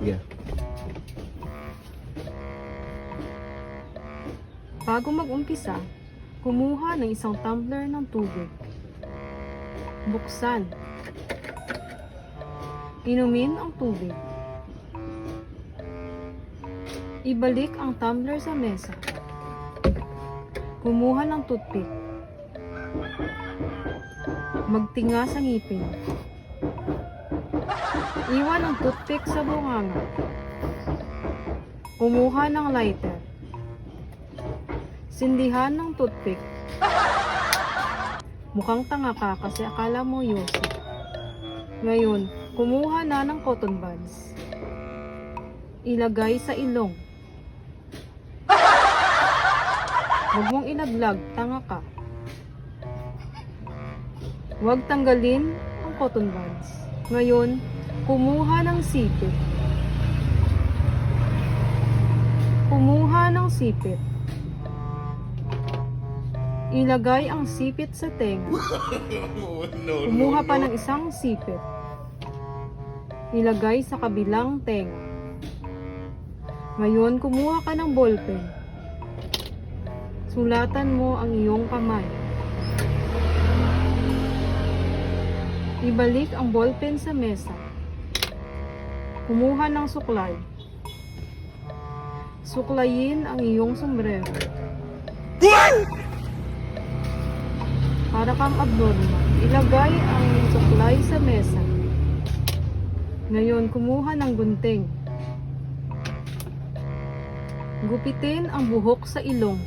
Yeah. Bago mag-umpisa, kumuha ng isang tumbler ng tubig. Buksan. Inumin ang tubig. Ibalik ang tumbler sa mesa. Kumuha ng toothpick. Magtinga sa ngipin. Iwan ang toothpick sa bunganga. Kumuha ng lighter. Sindihan ng toothpick. Mukhang tanga ka kasi akala mo yosi. Ngayon, kumuha na ng cotton buds. Ilagay sa ilong. Huwag mong ilaglag, tanga ka. Huwag tanggalin ang cotton buds. Ngayon, kumuha ng sipit. Kumuha ng sipit. Ilagay ang sipit sa tenga. Kumuha pa ng isang sipit. Ilagay sa kabilang tenga. Ngayon, kumuha ka ng ballpen. Sulatan mo ang iyong kamay. Ibalik ang ballpen sa mesa. Kumuha ng suklay. Suklayin ang iyong sombrero. Para kang abnormal. Ilagay ang suklay sa mesa. Ngayon, kumuha ng gunting. Gupitin ang buhok sa ilong.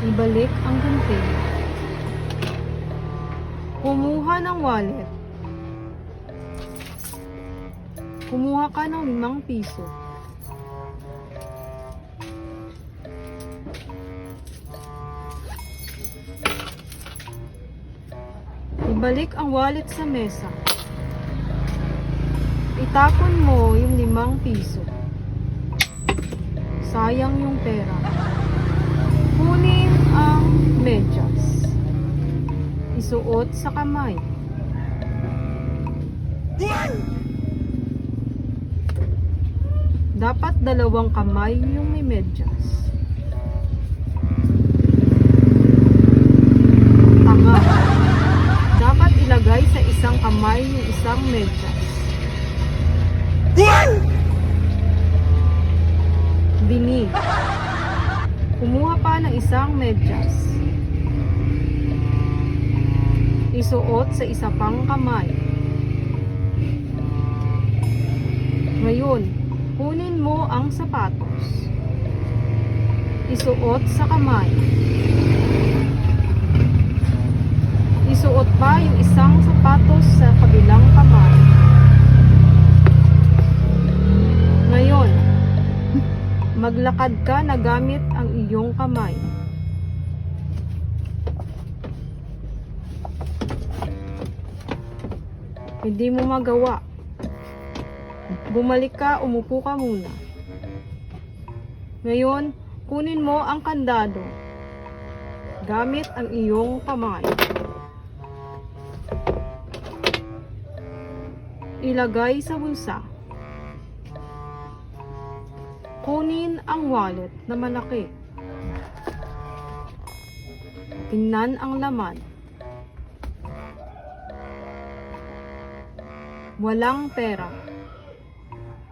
Ibalik ang gunting. Kumuha ng wallet. Kumuha ka ng 5 piso. Ibalik ang wallet sa mesa. Itapon mo yung 5 piso. Sayang yung pera. Kunin ang medyas. Isuot sa kamay. Dapat 2 kamay yung may medyas. Tanga. Dapat ilagay sa isang kamay yung isang medyas. Bingi. Kumuha pa ng isang medyas. Isuot sa isa pang kamay. Ngayon, kunin mo ang sapatos. Isuot sa kamay. Isuot pa yung isang sapatos sa kabilang kamay. Ngayon, maglakad ka na gamit ang iyong kamay. Hindi mo magawa. Bumalik ka, umupo ka muna. Ngayon, kunin mo ang kandado. Gamit ang iyong kamay. Ilagay sa bulsa. Kunin ang wallet na malaki. Tingnan ang laman. Walang pera.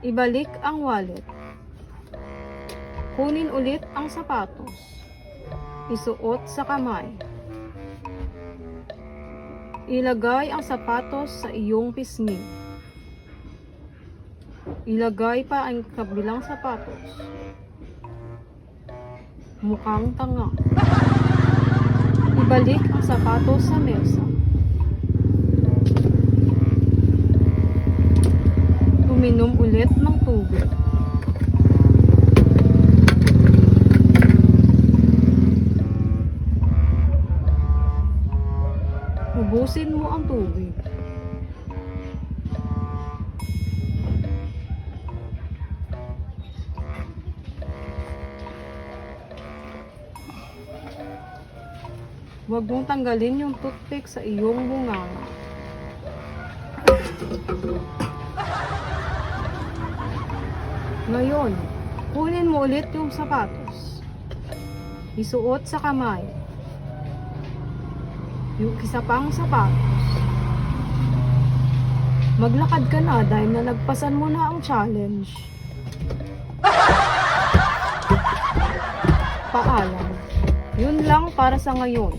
Ibalik ang wallet. Kunin ulit ang sapatos. Isuot sa kamay. Ilagay ang sapatos sa iyong pisngi. Ilagay pa ang kabilang sapatos. Mukhang tanga. Ibalik ang sapatos sa mesa. Uminom ulit ng tubig. Ubusin mo ang tubig. Huwag mong tanggalin yung toothpick sa iyong bunganga. Ngayon, kunin mo ulit yung sapatos. Isuot sa kamay. Yung isa pang sapatos. Maglakad ka na dahil nalagpasan mo na ang challenge. Paalam. Yun lang para sa ngayon.